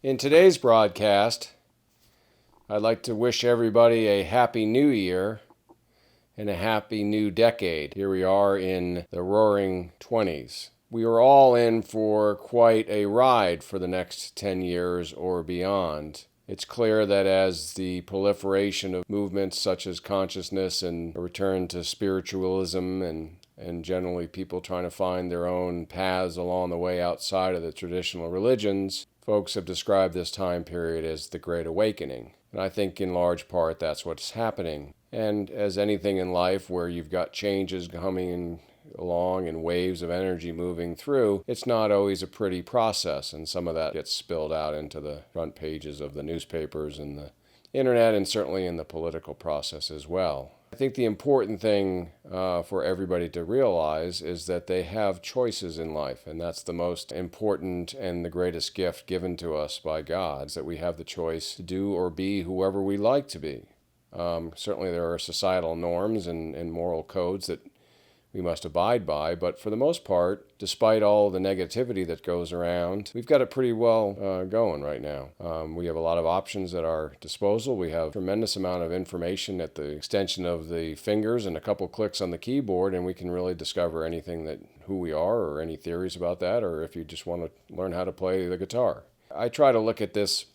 In today's broadcast, I'd like to wish everybody a happy new year and a happy new decade. Here we are in the roaring 20s. We are all in for quite a ride for the next 10 years or beyond. It's clear that as the proliferation of movements such as consciousness and a return to spiritualism and generally people trying to find their own paths along the way outside of the traditional religions, folks have described this time period as the Great Awakening. And I think in large part that's what's happening. And as anything in life where you've got changes coming along and waves of energy moving through, it's not always a pretty process. And some of that gets spilled out into the front pages of the newspapers and the internet and certainly in the political process as well. I think the important thing for everybody to realize is that they have choices in life, and that's the most important and the greatest gift given to us by God, is that we have the choice to do or be whoever we like to be. Certainly there are societal norms and moral codes that we must abide by, but for the most part, despite all the negativity that goes around, we've got it pretty well going right now. We have a lot of options at our disposal. We have a tremendous amount of information at the extension of the fingers and a couple clicks on the keyboard, and we can really discover anything that who we are or any theories about that, or if you just want to learn how to play the guitar. I try to look at this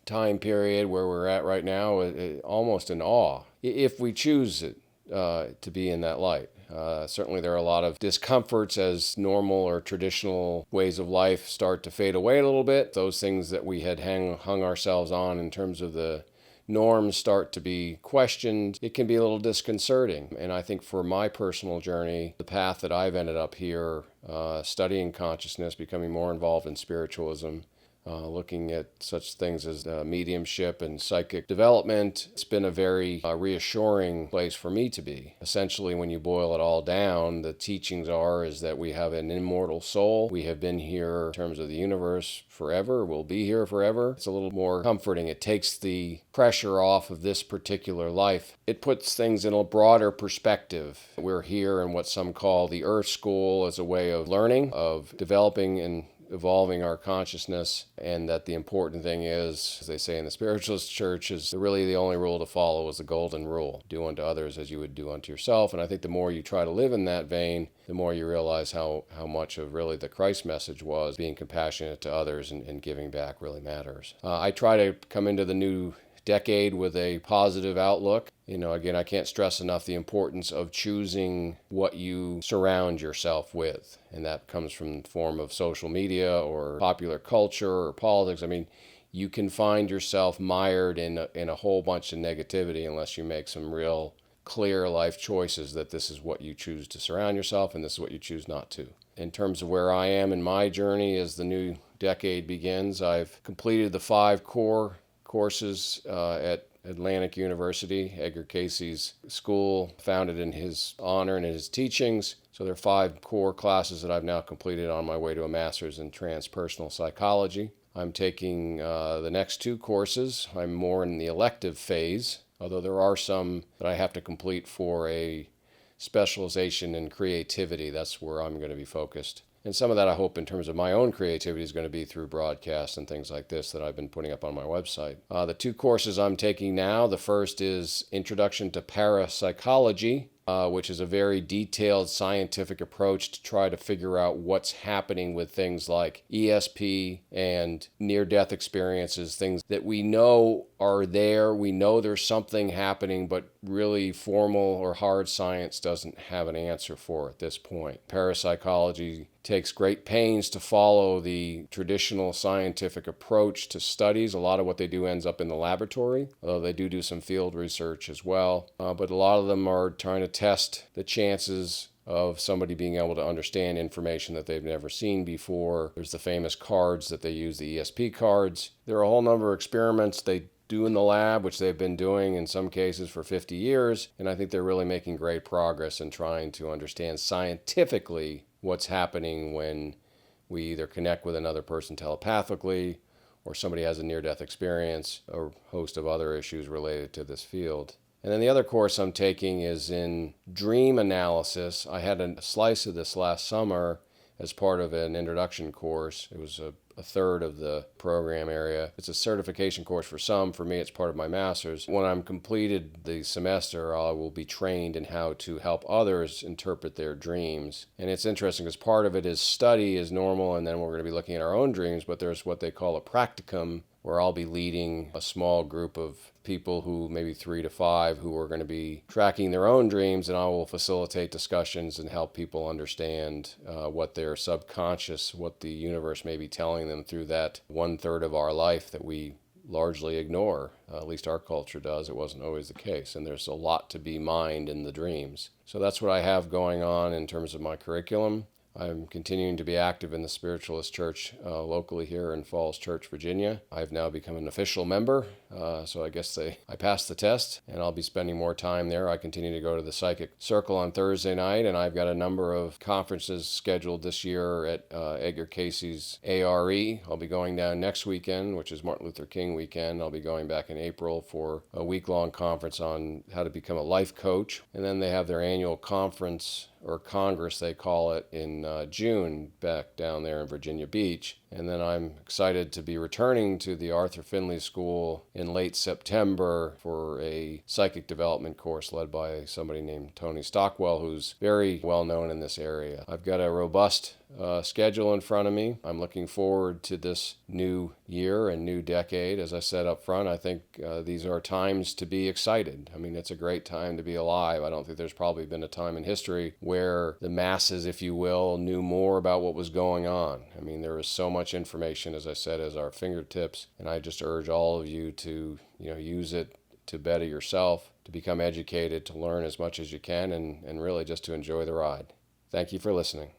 time period where we're at right now almost in awe, if we choose it to be in that light. Certainly there are a lot of discomforts as normal or traditional ways of life start to fade away a little bit. Those things that we had hung ourselves on in terms of the norms start to be questioned. It can be a little disconcerting. And I think for my personal journey, the path that I've ended up here, studying consciousness, becoming more involved in spiritualism, looking at such things as mediumship and psychic development. It's been a very reassuring place for me to be. Essentially, when you boil it all down, the teachings is that we have an immortal soul. We have been here in terms of the universe forever. We'll be here forever. It's a little more comforting. It takes the pressure off of this particular life. It puts things in a broader perspective. We're here in what some call the Earth School as a way of learning, of developing and evolving our consciousness, and that the important thing is, as they say in the spiritualist church, is really the only rule to follow is the golden rule. Do unto others as you would do unto yourself. And I think the more you try to live in that vein, the more you realize how much of really the Christ message was being compassionate to others and giving back really matters. I try to come into the new decade with a positive outlook. Again, I can't stress enough the importance of choosing what you surround yourself with. And that comes from the form of social media or popular culture or politics. I mean, you can find yourself mired in a whole bunch of negativity unless you make some real clear life choices that this is what you choose to surround yourself and this is what you choose not to. In terms of where I am in my journey as the new decade begins, I've completed the 5 core courses at Atlantic University, Edgar Cayce's school, founded in his honor and in his teachings. So there are 5 core classes that I've now completed on my way to a master's in Transpersonal Psychology. I'm taking the next 2 courses. I'm more in the elective phase, although there are some that I have to complete for a specialization in creativity. That's where I'm going to be focused. And some of that I hope in terms of my own creativity is going to be through broadcasts and things like this that I've been putting up on my website. The 2 courses I'm taking now, the first is Introduction to Parapsychology, which is a very detailed scientific approach to try to figure out what's happening with things like ESP and near-death experiences, things that we know are there. We know there's something happening, but really formal or hard science doesn't have an answer for at this point. Parapsychology takes great pains to follow the traditional scientific approach to studies. A lot of what they do ends up in the laboratory, although they do some field research as well. But a lot of them are trying to test the chances of somebody being able to understand information that they've never seen before. There's the famous cards that they use, the ESP cards. There are a whole number of experiments they do in the lab, which they've been doing in some cases for 50 years. And I think they're really making great progress in trying to understand scientifically what's happening when we either connect with another person telepathically or somebody has a near-death experience, or a host of other issues related to this field. And then the other course I'm taking is in dream analysis. I had a slice of this last summer as part of an introduction course. It was a third of the program area. It's a certification course for some. For me, it's part of my master's. When I'm completed the semester, I will be trained in how to help others interpret their dreams. And it's interesting because part of it is study is normal, and then we're going to be looking at our own dreams, but there's what they call a practicum, where I'll be leading a small group of people, who maybe 3 to 5, who are going to be tracking their own dreams, and I will facilitate discussions and help people understand what their subconscious, what the universe may be telling them through that 1/3 of our life that we largely ignore. At least our culture does. It wasn't always the case, and there's a lot to be mined in the dreams. So that's what I have going on in terms of my curriculum. I'm continuing to be active in the Spiritualist Church locally here in Falls Church, Virginia. I've now become an official member, so I guess I passed the test, and I'll be spending more time there. I continue to go to the Psychic Circle on Thursday night, and I've got a number of conferences scheduled this year at Edgar Casey's ARE. I'll be going down next weekend, which is Martin Luther King weekend. I'll be going back in April for a week-long conference on how to become a life coach, and then they have their annual conference, or Congress they call it, in June back down there in Virginia Beach. And then I'm excited to be returning to the Arthur Findlay School in late September for a psychic development course led by somebody named Tony Stockwell, who's very well known in this area. I've got a robust schedule in front of me. I'm looking forward to this new year and new decade. As I said up front, I think these are times to be excited. I mean, it's a great time to be alive. I don't think there's probably been a time in history where the masses, if you will, knew more about what was going on. I mean, there is so much information, as I said, at our fingertips, and I just urge all of you to, use it to better yourself, to become educated, to learn as much as you can, and really just to enjoy the ride. Thank you for listening.